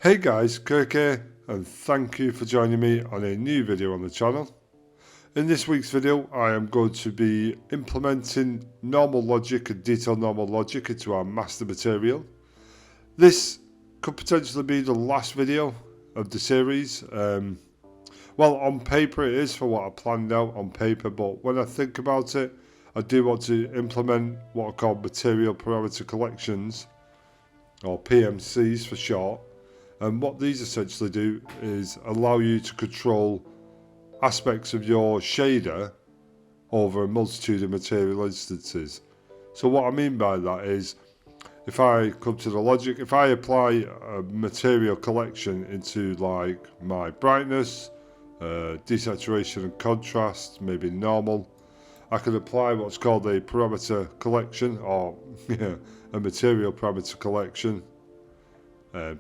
Hey guys, Kirk here, and thank you for joining me on a new video on the channel. In this week's video, I am going to be implementing normal logic and detailed normal logic into our master material. This could potentially be the last video of the series. Well, on paper it is for what I planned out on paper, but when I think about it, I do want to implement what are called material parameter collections, or PMCs for short. And what these essentially do is allow you to control aspects of your shader over a multitude of material instances. So what I mean by that is, if I come to the logic, if I apply a material collection into like my brightness, desaturation and contrast, maybe normal, I can apply what's called a parameter collection, or a material parameter collection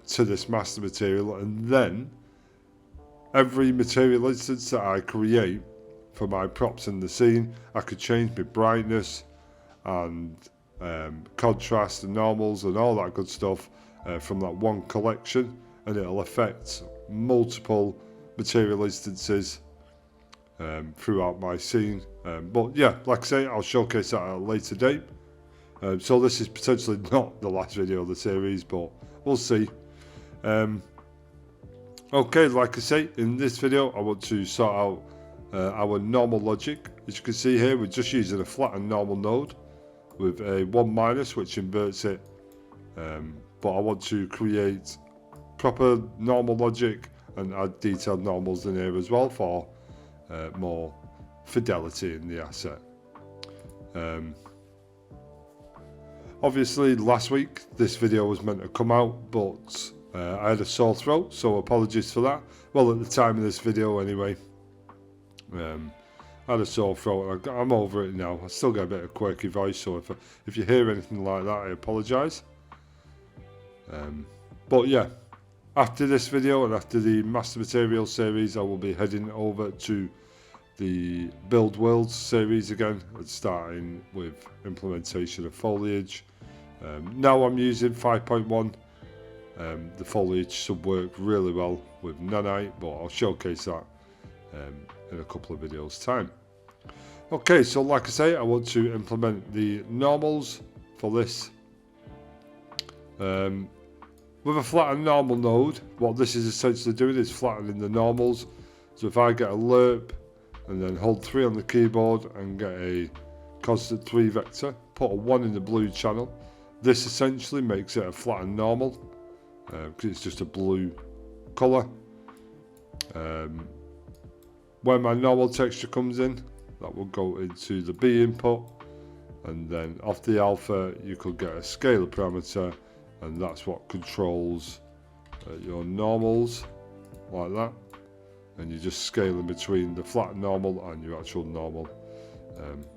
to this master material, and then every material instance that I create for my props in the scene, I could change my brightness and contrast and normals and all that good stuff from that one collection, and it'll affect multiple material instances throughout my scene. But yeah, like I say, I'll showcase that at a later date. So this is potentially not the last video of the series, but we'll see. Okay, like I say, in this video I want to sort out our normal logic. As you can see here, we're just using a flat and normal node with a 1- which inverts it, but I want to create proper normal logic and add detailed normals in here as well for more fidelity in the asset. Obviously last week this video was meant to come out, but I had a sore throat, so apologies for that. Well, at the time of this video anyway, I had a sore throat. I'm over it now. I still get a bit of quirky voice, so if you hear anything like that, I apologise. But yeah, after this video and after the Master Material series, I will be heading over to the Build Worlds series again, and starting with implementation of foliage. Now I'm using 5.1. The foliage should work really well with nanite, but I'll showcase that in a couple of videos time. Okay, so like I say, I want to implement the normals for this. With a flat and normal node, what this is essentially doing is flattening the normals. So if I get a lerp and then hold 3 on the keyboard and get a constant 3 vector, put a 1 in the blue channel, this essentially makes it a flat and normal, because it's just a blue colour. When my normal texture comes in, that will go into the B input, and then off the alpha you could get a scalar parameter, and that's what controls your normals, like that. And you're just scaling between the flat normal and your actual normal.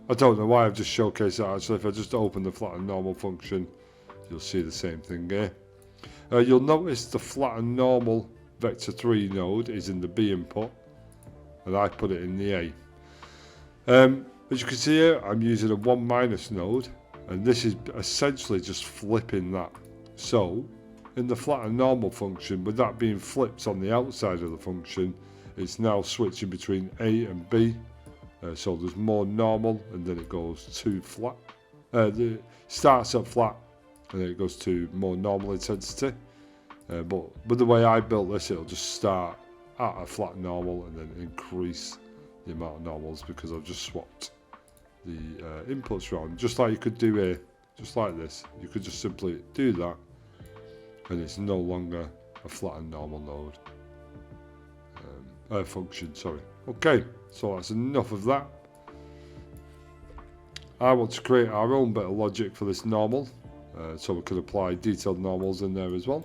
I don't know why I've just showcased that. Actually, if I just open the flat and normal function, you'll see the same thing here. You'll notice the flat and normal vector 3 node is in the B input, and I put it in the A. As you can see here, I'm using a 1- node, and this is essentially just flipping that. So in the flat and normal function, with that being flipped on the outside of the function, it's now switching between A and B. So there's more normal, and then it goes to flat. It starts at flat, and then it goes to more normal intensity. But with the way I built this, it'll just start at a flat normal and then increase the amount of normals, because I've just swapped the inputs around, just like you could do here, just like this. You could just simply do that, and it's no longer a flat and normal node. Function, sorry. Okay, so that's enough of that. I want to create our own bit of logic for this normal, so we can apply detailed normals in there as well.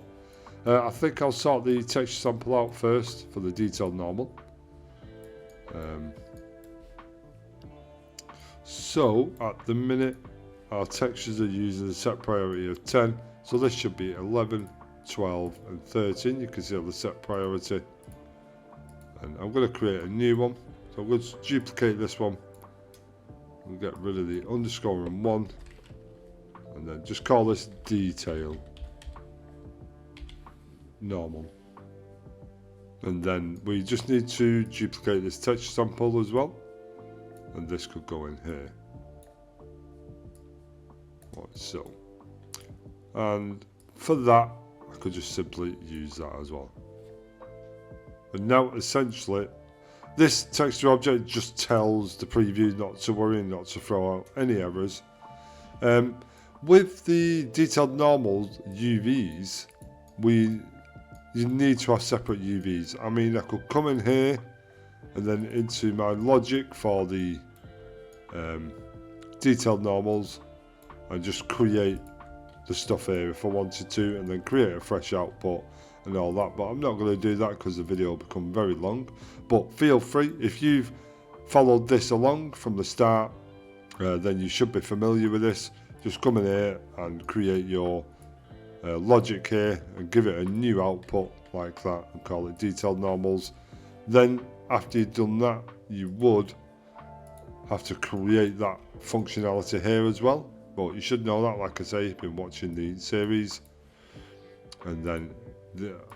I think I'll sort the texture sample out first for the detailed normal. So at the minute our textures are using a set priority of 10, so this should be 11, 12 and 13. You can see the set priority. And I'm going to create a new one, so I'm going to duplicate this one. We'll get rid of the underscore and 1, and then just call this detail. normal. And then we just need to duplicate this texture sample as well, and this could go in here, like so. And for that, I could just simply use that as well. And now essentially, this texture object just tells the preview not to worry, not to throw out any errors. With the detailed normal UVs, you need to have separate UVs. I mean, I could come in here and then into my logic for the detailed normals and just create the stuff here if I wanted to, and then create a fresh output and all that, but I'm not going to do that because the video will become very long. But feel free, if you've followed this along from the start, then you should be familiar with this. Just come in here and create your logic here and give it a new output like that and call it detailed normals. Then after you've done that, you would have to create that functionality here as well, but you should know that, like I say, you've been watching the series. And then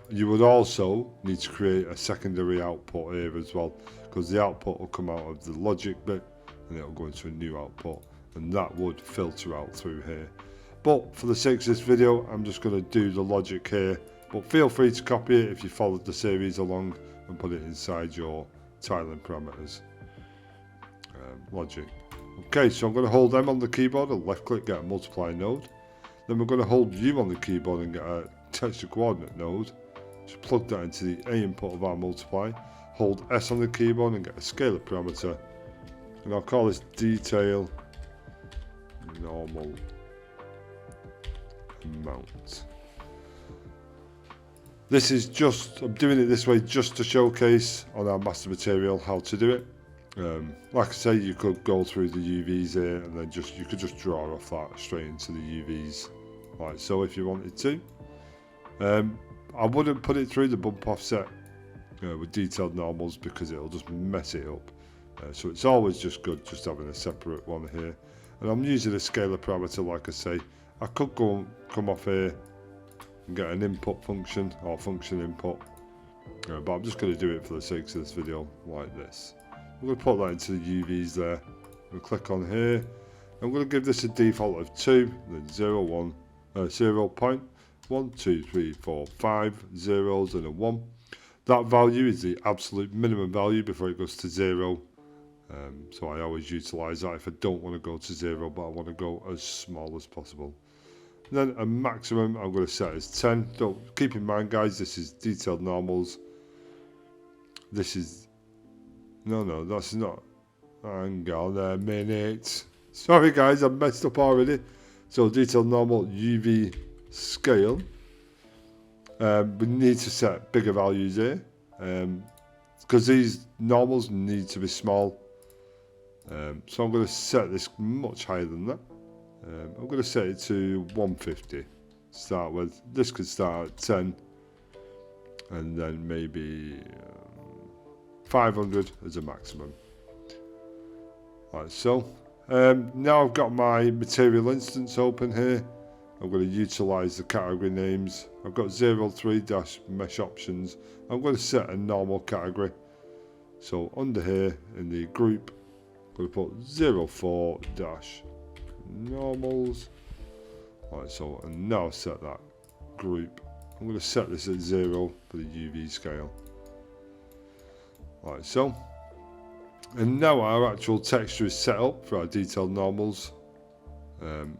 you would also need to create a secondary output here as well, because the output will come out of the logic bit and it'll go into a new output, and that would filter out through here. But for the sake of this video, I'm just going to do the logic here, but feel free to copy it if you followed the series along and put it inside your tiling parameters. Logic. Okay, so I'm going to hold M on the keyboard and left click, get a multiply node. Then we're going to hold U on the keyboard and get a texture coordinate node. Just plug that into the A input of our multiply. Hold S on the keyboard and get a scalar parameter. And I'll call this detail normal amount. This is just, I'm doing it this way just to showcase on our master material how to do it. Like I say, you could go through the UVs here and then you could just draw off that straight into the UVs, like so, if you wanted to. I wouldn't put it through the bump offset with detailed normals because it'll just mess it up. So it's always just good just having a separate one here. And I'm using a scalar parameter, like I say. I could come off here and get an input function or function input, but I'm just going to do it for the sake of this video like this. I'm going to put that into the UVs there. We'll click on here. I'm going to give this a default of 2, then 0, 1 2 3 4 5 zeros and a 1. That value is the absolute minimum value before it goes to 0. So I always utilize that if I don't want to go to 0, but I want to go as small as possible. And then a maximum I'm going to set as 10. Don't keep in mind, guys, this is detailed normals. This is no, that's not. Hang on a minute. Sorry, guys, I've messed up already. So detailed normal UV scale. We need to set bigger values here because these normals need to be small. So I'm going to set this much higher than that. I'm going to set it to 150 to start with. This could start at 10 and then maybe 500 as a maximum, like so. Now I've got my material instance open here. I'm going to utilize the category names. I've got 03-mesh options. I'm going to set a normal category. So under here in the group, I'm going to put 04-normals, like so. And now set that group. I'm going to set this at 0 for the UV scale, like so. And now our actual texture is set up for our detailed normals. I'm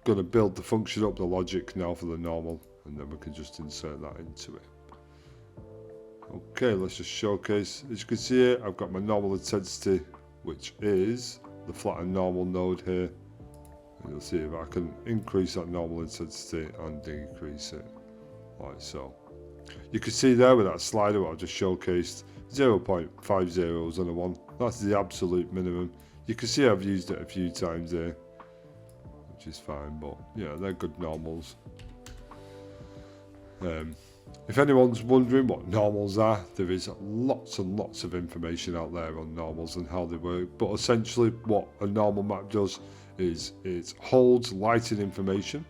going to build the function up, the logic now for the normal, and then we can just insert that into it. Okay, let's just showcase. As you can see here, I've got my normal intensity, which is the flattened normal node here. And you'll see if I can increase that normal intensity and decrease it, like so. You can see there with that slider what I've just showcased, 0.5 zeros and a 1. That's the absolute minimum. You can see I've used it a few times there, which is fine, but yeah, they're good normals. If anyone's wondering what normals are, there is lots and lots of information out there on normals and how they work, but essentially what a normal map does is it holds lighting information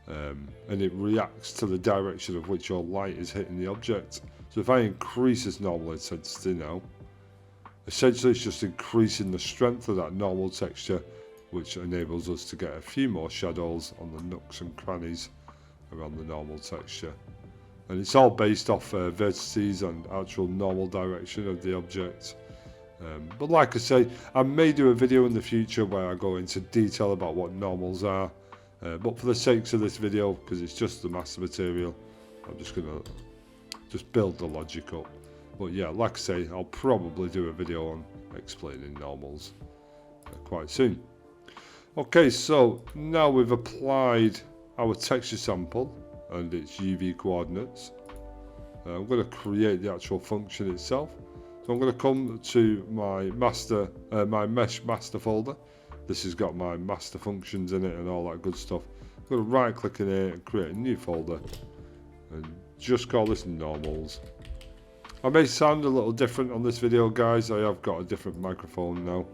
and it reacts to the direction of which your light is hitting the object. So if I increase this normal intensity now, essentially it's just increasing the strength of that normal texture, which enables us to get a few more shadows on the nooks and crannies around the normal texture. And it's all based off vertices and actual normal direction of the object. But like I say, I may do a video in the future where I go into detail about what normals are. But for the sakes of this video, because it's just the master material, I'm just going to build the logic up. But yeah, like I say, I'll probably do a video on explaining normals quite soon. Okay, so now we've applied our texture sample and its UV coordinates. I'm going to create the actual function itself. So I'm going to come to my my mesh master folder. This has got my master functions in it and all that good stuff. I'm going to right click in here and create a new folder and just call this normals. I may sound a little different on this video, guys. I have got a different microphone now.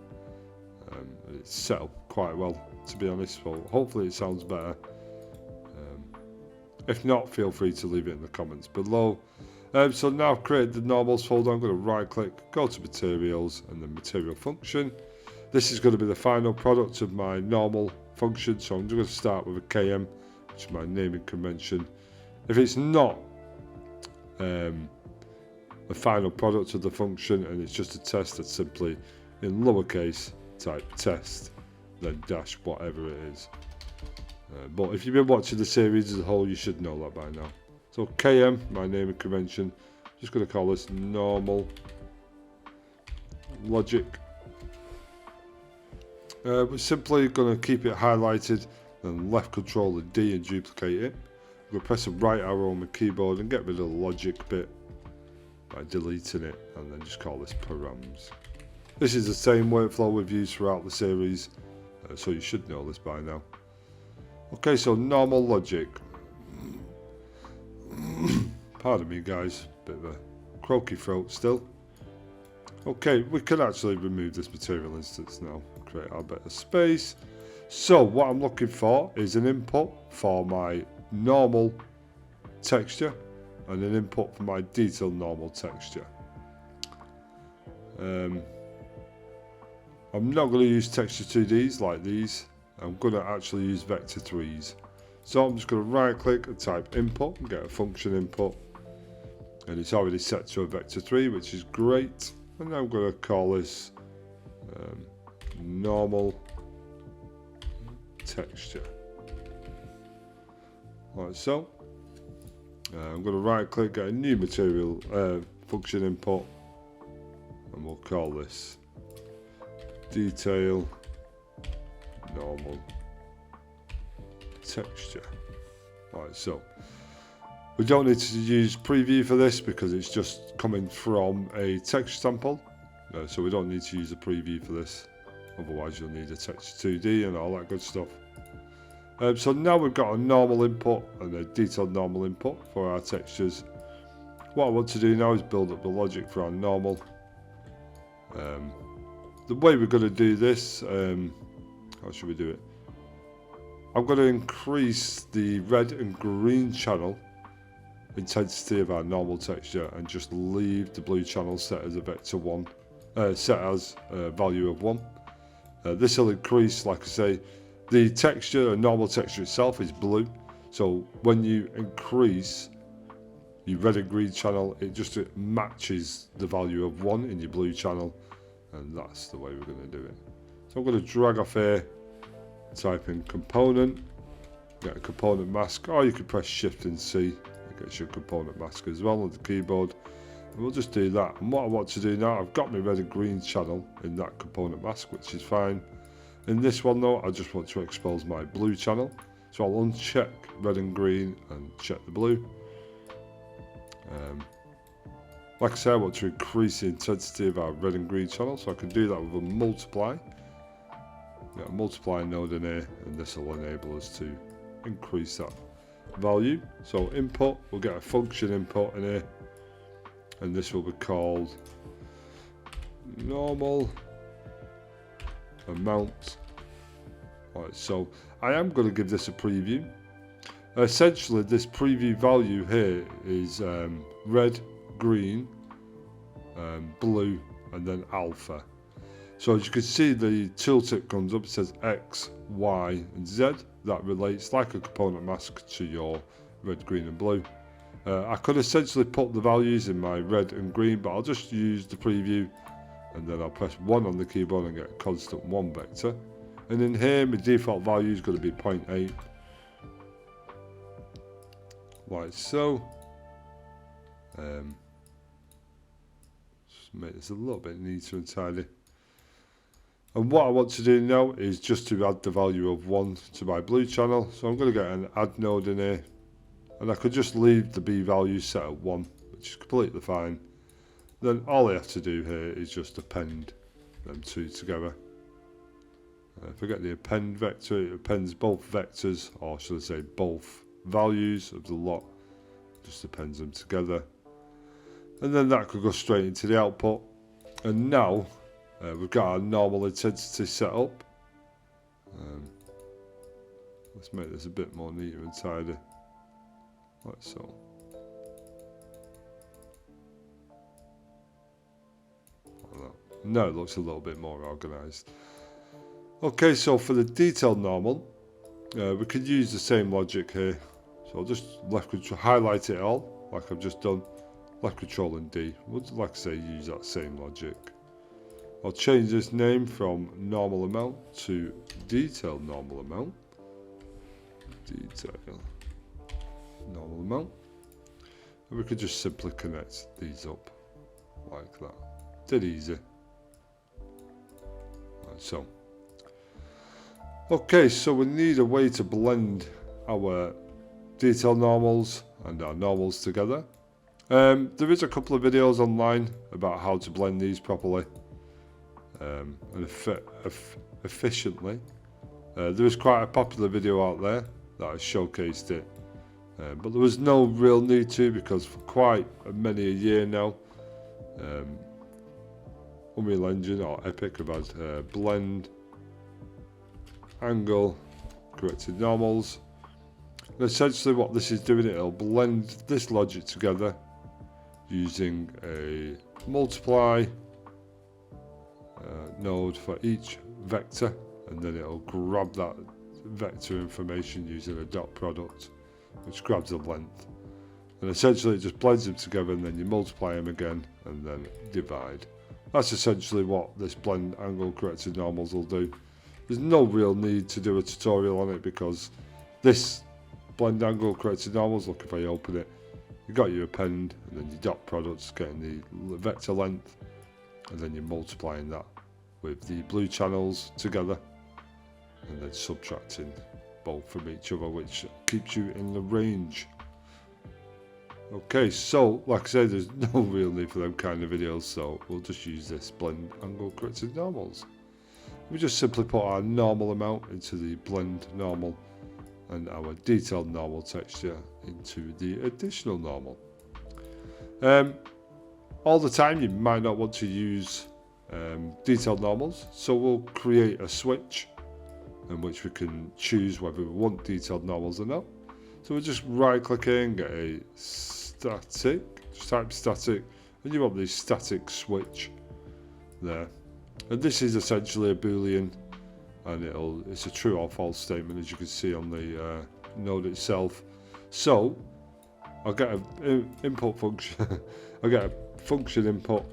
It's set up quite well, to be honest, so hopefully it sounds better. If not, feel free to leave it in the comments below. So now I've created the normals folder. I'm going to right click, go to materials and then material function. This is going to be the final product of my normal function, so I'm just going to start with a KM, which is my naming convention. If it's not the final product of the function and it's just a test, that's simply in lowercase type test, then dash whatever it is. But if you've been watching the series as a whole, you should know that by now. So KM, my naming convention, just going to call this normal logic. We're simply going to keep it highlighted, then left control the D and duplicate it. I'm going to press the right arrow on the keyboard and get rid of the logic bit by deleting it, and then just call this params. This is the same workflow we've used throughout the series, so you should know this by now. Okay, so normal logic. Pardon me guys, bit of a croaky throat still. Okay, we can actually remove this material instance now, create our bit of space. So what I'm looking for is an input for my normal texture and an input for my detailed normal texture. I'm not going to use texture 2Ds like these. I'm going to actually use vector 3s. So I'm just going to right click and type input and get a function input, and it's already set to a vector 3, which is great. And now I'm going to call this normal texture, like so. I'm going to right click, get a new material function input, and we'll call this detail normal texture, like so. We don't need to use preview for this because it's just coming from a texture sample, so we don't need to use a preview for this, otherwise you'll need a texture 2D and all that good stuff. So now we've got a normal input and a detailed normal input for our textures. What I want to do now is build up the logic for our normal. The way we're going to do this, how should we do it? I'm going to increase the red and green channel intensity of our normal texture and just leave the blue channel set as a vector 1, set as a value of 1. This will increase, like I say, the texture, a normal texture itself is blue, so when you increase your red and green channel, it just matches the value of 1 in your blue channel, and that's the way we're going to do it. So I'm going to drag off here, type in component, get a component mask, or you could press Shift and C, it gets your component mask as well on the keyboard, and we'll just do that. And what I want to do now, I've got my red and green channel in that component mask, which is fine. In this one though, I just want to expose my blue channel, so I'll uncheck red and green and check the blue. Like I said, I want to increase the intensity of our red and green channel, so I can do that with a multiply. Get a multiply node in here, and this will enable us to increase that value. So input, we'll get a function input in here, and this will be called normal amount. Alright, so I am going to give this a preview. Essentially, this preview value here is red, green, blue, and then alpha. So as you can see, the tooltip comes up, it says X, Y, and Z. That relates like a component mask to your red, green, and blue. I could essentially put the values in my red and green, but I'll just use the preview, and then I'll press 1 on the keyboard and get a constant 1 vector. And in here, my default value is going to be 0.8. Like so. Just make this a little bit neater and tidy. And what I want to do now is just to add the value of 1 to my blue channel. So I'm going to get an add node in here. And I could just leave the B value set at 1, which is completely fine. Then all I have to do here is just append them two together. If I get the append vector, it appends both vectors, or should I say both values of the lot. Just appends them together. And then that could go straight into the output. And now we've got our normal intensity set up. Let's make this a bit more neater and tidy. Like so. Like that. Now it looks a little bit more organised. Okay, so for the detailed normal, we could use the same logic here. So I'll just left control, highlight it all, like I've just done. Left control and D. We'll, like I say, use that same logic. I'll change this name from normal amount to detailed normal amount. Detail normal amount. And we could just simply connect these up like that. Dead easy. Like so. Okay, so we need a way to blend our detailed normals and our normals together. There is a couple of videos online about how to blend these properly and efficiently. There is quite a popular video out there that has showcased it, but there was no real need to, because for quite many a year now, Unreal Engine or Epic have had blend, angle, corrected normals. And essentially what this is doing, it'll blend this logic together using a multiply node for each vector, and then it'll grab that vector information using a dot product, which grabs the length, and essentially it just blends them together, and then you multiply them again and then divide. That's essentially what this blend angle corrected normals will do. There's no real need to do a tutorial on it, because this blend angle corrected normals, look, if I open it, you got your append and then your dot products getting the vector length, and then you're multiplying that with the blue channels together and then subtracting both from each other, which keeps you in the range. Okay, so like I said, there's no real need for them kind of videos, so we'll just use this blend angle corrected normals. We just simply put our normal amount into the blend normal and our detailed normal texture into the additional normal. All the time you might not want to use detailed normals, so we'll create a switch in which we can choose whether we want detailed normals or not. So we'll just right click here and get a static, just type static, and you want the static switch there. And this is essentially a boolean, and it's a true or false statement, as you can see on the node itself. So I'll get an input function. I'll get a function input,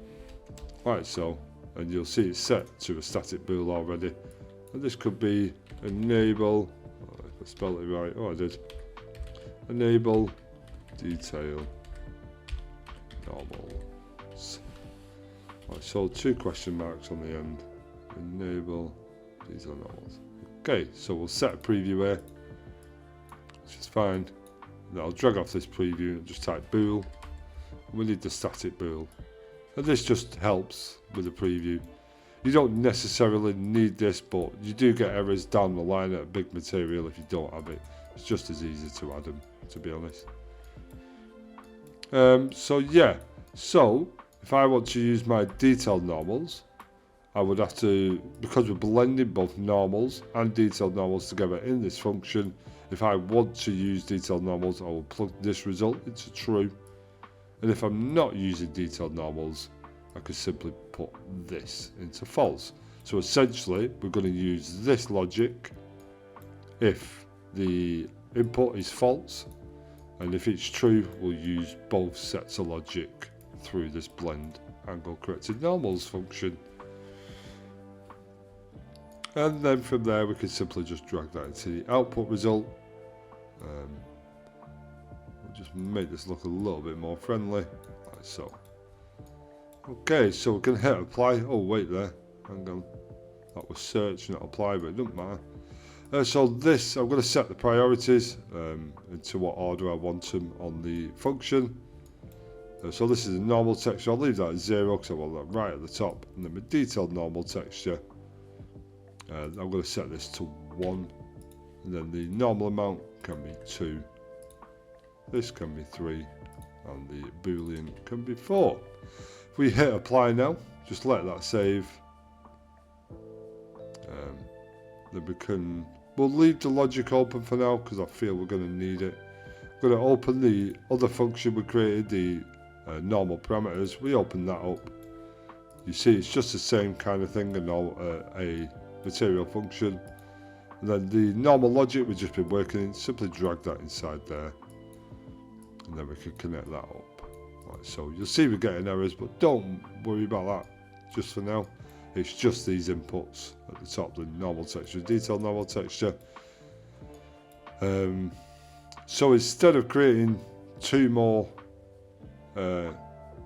like so, and you'll see it's set to a static bool already. And this could be enable, if I spelled it right, oh I did, enable detail normals. Right, so 2 question marks on the end, enable detail normals. Okay, so we'll set a preview here, which is fine. Now I'll drag off this preview and just type bool. We need the static bool, and this just helps with the preview. You don't necessarily need this, but you do get errors down the line at big material if you don't have it. It's just as easy to add them, to be honest. So yeah, so if I want to use my detailed normals, I would have to, because we're blending both normals and detailed normals together in this function, If I want to use detailed normals, I will plug this result into true. And if I'm not using detailed normals, I could simply put this into false. So essentially, we're going to use this logic if the input is false, and if it's true, we'll use both sets of logic through this blend angle corrected normals function. And then from there, we can simply just drag that into the output result. We'll just make this look a little bit more friendly, like so. Okay, so we can hit apply. Oh, wait there. Hang on. That was search, not apply, but it doesn't matter. So this, I'm going to set the priorities into what order I want them on the function. So this is a normal texture. I'll leave that at 0 because I want that right at the top. And then my detailed normal texture, I'm going to set this to 1. And then the normal amount can be 2. This can be 3. And the boolean can be 4. If we hit apply now, just let that save. Then we'll leave the logic open for now because I feel we're going to need it. I'm going to open the other function we created, the normal parameters. We open that up. You see it's just the same kind of thing, a material function. And then the normal logic we've just been working in, simply drag that inside there. And then we can connect that up. Right, so you'll see we're getting errors, but don't worry about that just for now. It's just these inputs at the top, the normal texture, detailed normal texture. So instead of creating 2 more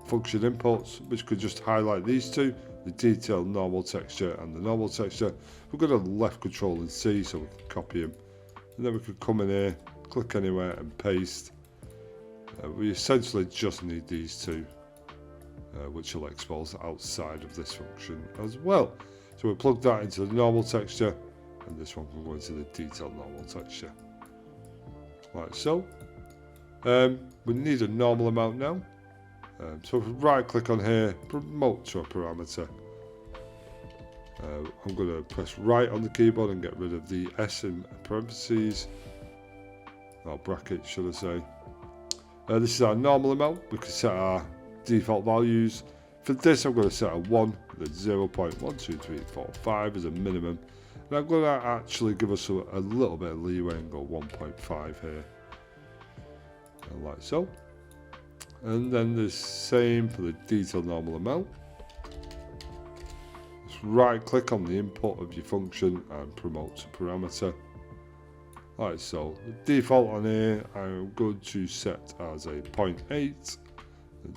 function inputs, which could just highlight these 2, the detailed normal texture and the normal texture, we're going to left control and C so we can copy them. And then we can come in here, click anywhere and paste. We essentially just need these 2. Which will expose outside of this function as well. So we plug that into the normal texture, and this one can go into the detailed normal texture. Like so. We need a normal amount now. So if we right click on here, promote to a parameter. I'm going to press right on the keyboard and get rid of the S in parentheses, or brackets should I say. This is our normal amount. We can set our default values. For this I'm going to set a 1, then 0.12345 as a minimum, and I'm going to actually give us a little bit of leeway and go 1.5 here, and like so. And then the same for the detailed normal amount. Just right click on the input of your function and promote to parameter, like so. The default on here I'm going to set as a 0.8,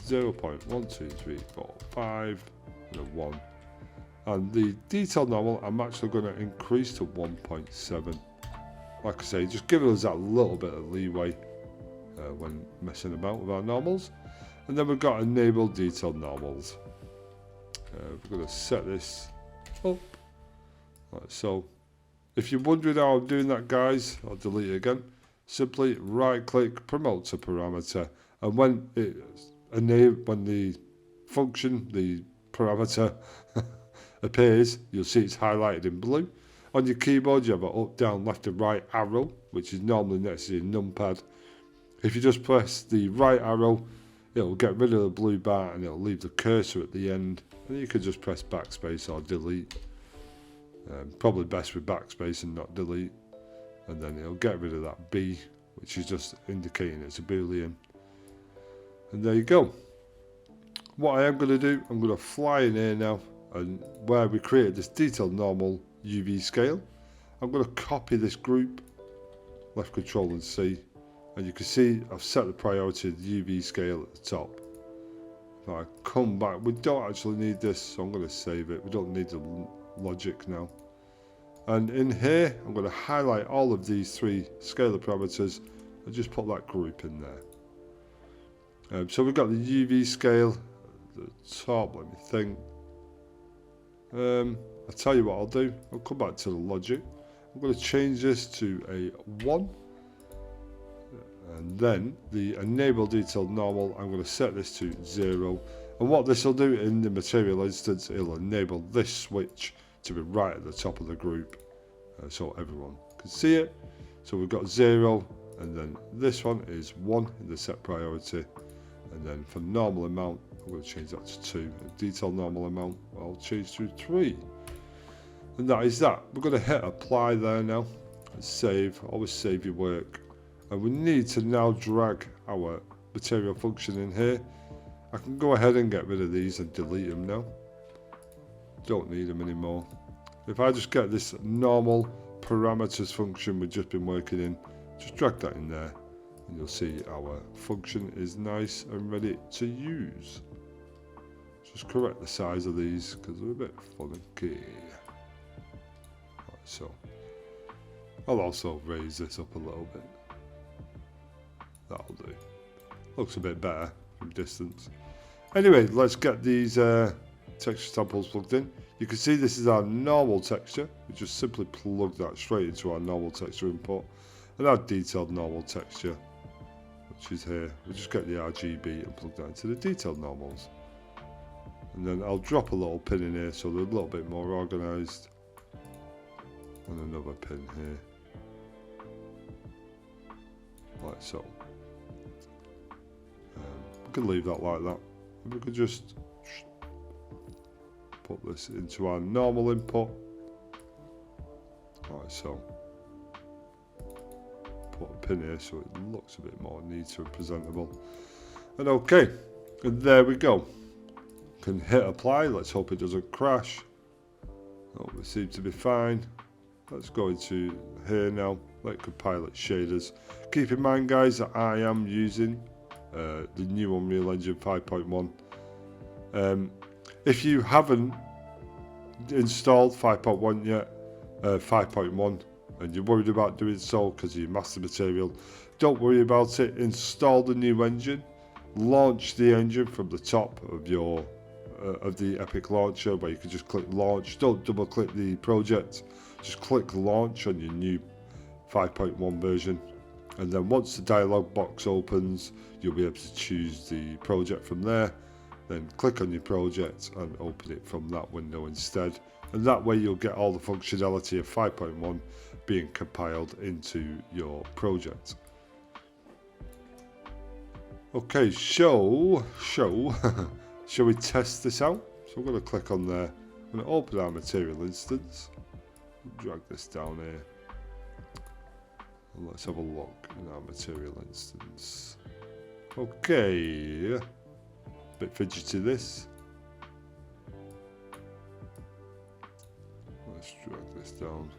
0.12345 and a 1, and the detailed normal I'm actually going to increase to 1.7. Like I say, just giving us that little bit of leeway when messing about with our normals. And then we've got enable detailed normals. We're going to set this up like so. If you're wondering how I'm doing that, guys, I'll delete it again. Simply right click, promote to parameter, and when the function, the parameter appears, you'll see it's highlighted in blue. On your keyboard you have an up, down, left and right arrow, which is normally next to your numpad. If you just press the right arrow, it'll get rid of the blue bar and it'll leave the cursor at the end, and you can just press backspace or delete. Probably best with backspace and not delete, and then it'll get rid of that B, which is just indicating it's a boolean. And there you go. What I am going to do, I'm going to fly in here now, and where we created this detailed normal UV scale, I'm going to copy this group, left control and C, and you can see I've set the priority of the UV scale at the top. If I come back, we don't actually need this, so I'm going to save it. We don't need the logic now. And in here, I'm going to highlight all of these 3 scalar parameters and just put that group in there. So we've got the UV scale at the top. Let me think. I'll tell you what I'll do. I'll come back to the logic. I'm going to change this to a 1. And then the enable detailed normal, I'm going to set this to 0. And what this will do in the material instance, it'll enable this switch to be right at the top of the group, so everyone can see it. So we've got 0, and then this one is 1 in the set priority, and then for normal amount I'm going to change that to 2, and detail normal amount I'll change to 3, and that is that. We're going to hit apply there now and save. Always save your work, and we need to now drag our material function in here. I can go ahead and get rid of these and delete them now. Don't need them anymore. If I just get this normal parameters function we've just been working in, just drag that in there, and you'll see our function is nice and ready to use. Just correct the size of these because they're a bit funky. Right, so I'll also raise this up a little bit. That'll do. Looks a bit better from distance. Anyway, let's get these texture samples plugged in. You can see this is our normal texture. We just simply plug that straight into our normal texture input, and our detailed normal texture, which is here. We just get the RGB and plug that into the detailed normals. And then I'll drop a little pin in here so they're a little bit more organised. And another pin here. Like so. We can leave that like that. We could just put this into our normal input. Like so. Put a pin here so it looks a bit more neat and presentable. And okay, and there we go. Can hit apply. Let's hope it doesn't crash. Oh, we seem to be fine. Let's go into here now. Let compile its shaders. Keep in mind, guys, that I am using the new Unreal Engine 5.1. If you haven't installed 5.1 yet, 5.1, and you're worried about doing so because of your master material, don't worry about it. Install the new engine, launch the engine from the top of your of the Epic launcher, where you can just click launch. Don't double click the project, just click launch on your new 5.1 version, and then once the dialog box opens, you'll be able to choose the project from there. Then click on your project and open it from that window instead, and that way you'll get all the functionality of 5.1 being compiled into your project. Okay, shall we test this out? So I'm going to click on there. I'm going to open our material instance, drag this down here, and let's have a look in our material instance. Okay, bit fidgety this. Let's drag this down.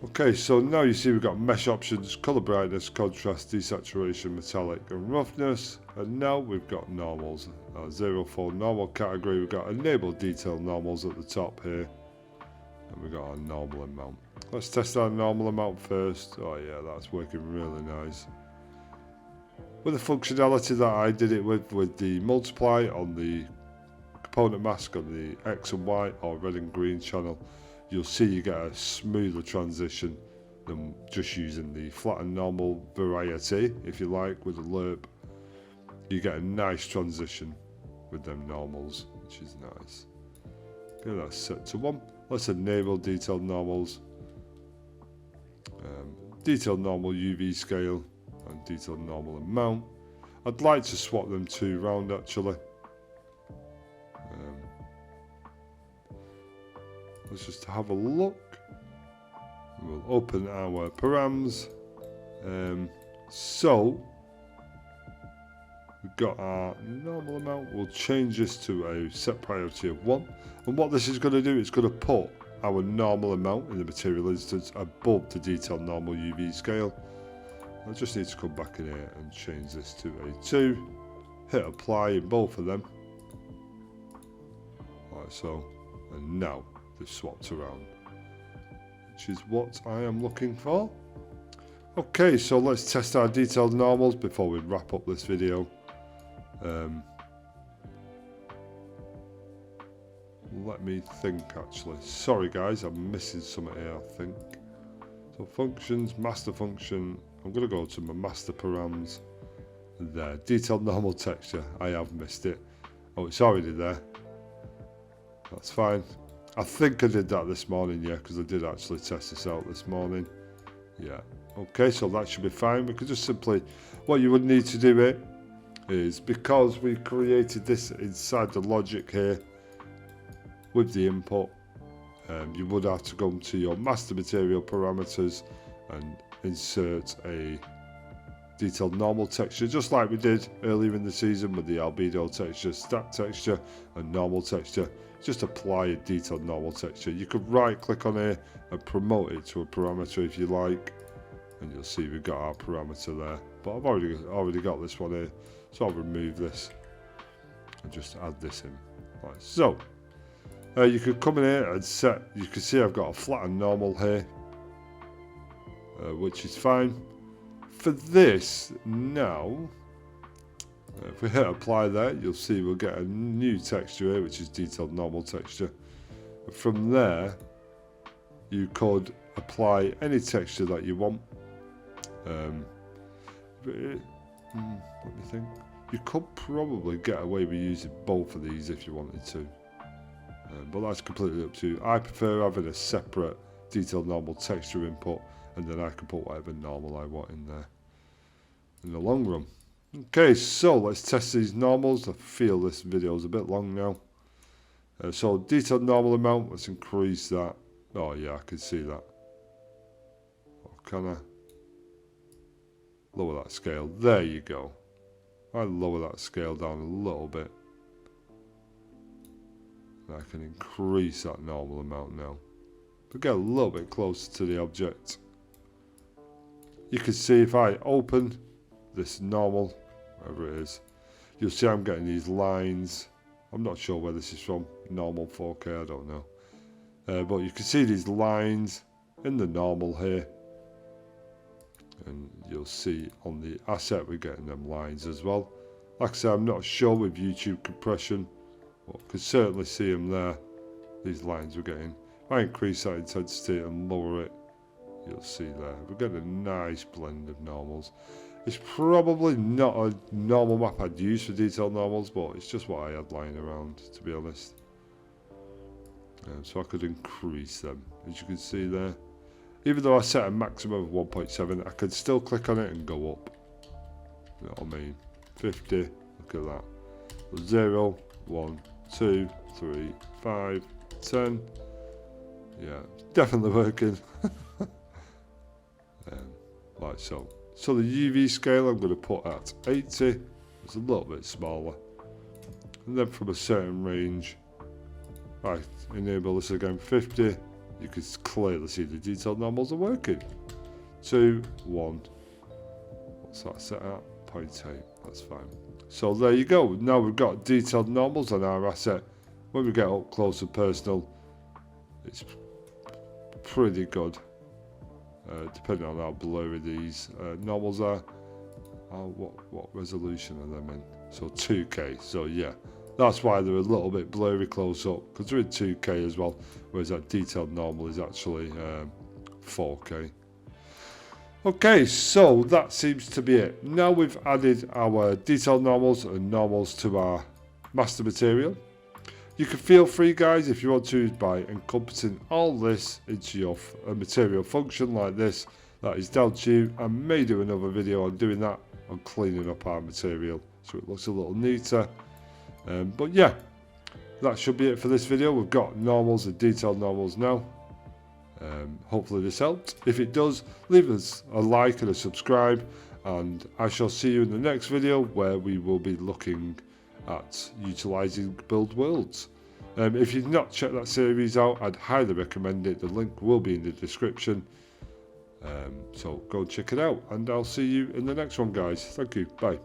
Okay, so now you see we've got mesh options, color brightness, contrast, desaturation, metallic and roughness, and now we've got normals. 04 normal category, we've got enable detailed normals at the top here, and we've got our normal amount. Let's test our normal amount first. Oh yeah, that's working really nice. With the functionality that I did it with the multiply on the component mask on the X and Y or red and green channel, you'll see you get a smoother transition than just using the flat and normal variety, if you like, with the lerp. You get a nice transition with them normals, which is nice. Okay, that's set to 1. Let's enable detailed normals. Detailed normal UV scale and detailed normal amount. I'd like to swap them 2 round actually. Let's just have a look. We'll open our params. So we've got our normal amount. We'll change this to a set priority of 1. And what this is going to do, it's going to put our normal amount in the material instance above the detailed normal UV scale. I just need to come back in here and change this to a 2. Hit apply in both of them. Like so. And now they've swapped around, which is what I am looking for. Okay, so let's test our detailed normals before we wrap up this video. Let me think actually. Sorry guys, I'm missing something here I think. So functions, master function. I'm going to go to my master params. There, detailed normal texture. I have missed it. Oh, it's already there. That's fine. I think I did that this morning, yeah, because I did actually test this out this morning. Yeah. Okay, so that should be fine. We could just simply, what you would need to do it is, because we created this inside the logic here with the input, you would have to go to your master material parameters and insert a detailed normal texture, just like we did earlier in the season with the albedo texture, stack texture and normal texture. Just apply a detailed normal texture. You could right click on here and promote it to a parameter if you like, and you'll see we've got our parameter there, but I've already got this one here, so I'll remove this and just add this in like so. You could come in here and set, you can see I've got a flat and normal here, which is fine. For this now, if we hit apply there, you'll see we'll get a new texture here, which is detailed normal texture. From there, you could apply any texture that you want. Let me think. You could probably get away with using both of these if you wanted to, but that's completely up to you. I prefer having a separate detailed normal texture input, and then I can put whatever normal I want in there in the long run. Okay, so let's test these normals. I feel this video is a bit long now. So detailed normal amount, let's increase that. Oh yeah, I can see that. Or can I lower that scale? There you go. I lower that scale down a little bit. And I can increase that normal amount now. But get a little bit closer to the object. You can see if I open this normal, wherever it is, you'll see I'm getting these lines. I'm not sure where this is from, normal 4K, I don't know. But you can see these lines in the normal here. And you'll see on the asset we're getting them lines as well. Like I said, I'm not sure with YouTube compression, but I can certainly see them there. These lines we're getting. If I increase that intensity and lower it, you'll see there. We're getting a nice blend of normals. It's probably not a normal map I'd use for detailed normals, but it's just what I had lying around, to be honest. So I could increase them, as you can see there. Even though I set a maximum of 1.7, I could still click on it and go up. You know what I mean? 50, look at that. 0, 1, 2, 3, 5, 10. Yeah, definitely working. Like so. So the UV scale I'm going to put at 80. It's a little bit smaller. And then from a certain range, I enable this again 50. You can clearly see the detailed normals are working. 2, 1. What's that set at? 0.8. That's fine. So there you go. Now we've got detailed normals on our asset. When we get up close and personal, it's pretty good. Depending on how blurry these normals are. What resolution are them in? So 2K. So yeah, that's why they're a little bit blurry close up, because they're in 2K as well, whereas that detailed normal is actually 4K. Okay, so that seems to be it. Now we've added our detailed normals and normals to our master material. You can feel free, guys, if you want to, by encompassing all this into your material function like this. That is down to you. I may do another video on doing that, on cleaning up our material so it looks a little neater. But yeah, that should be it for this video. We've got normals and detailed normals now. Hopefully this helped. If it does, leave us a like and a subscribe, and I shall see you in the next video where we will be looking at utilising build worlds. If you've not checked that series out, I'd highly recommend it. The link will be in the description. So go check it out, and I'll see you in the next one, guys. Thank you. Bye.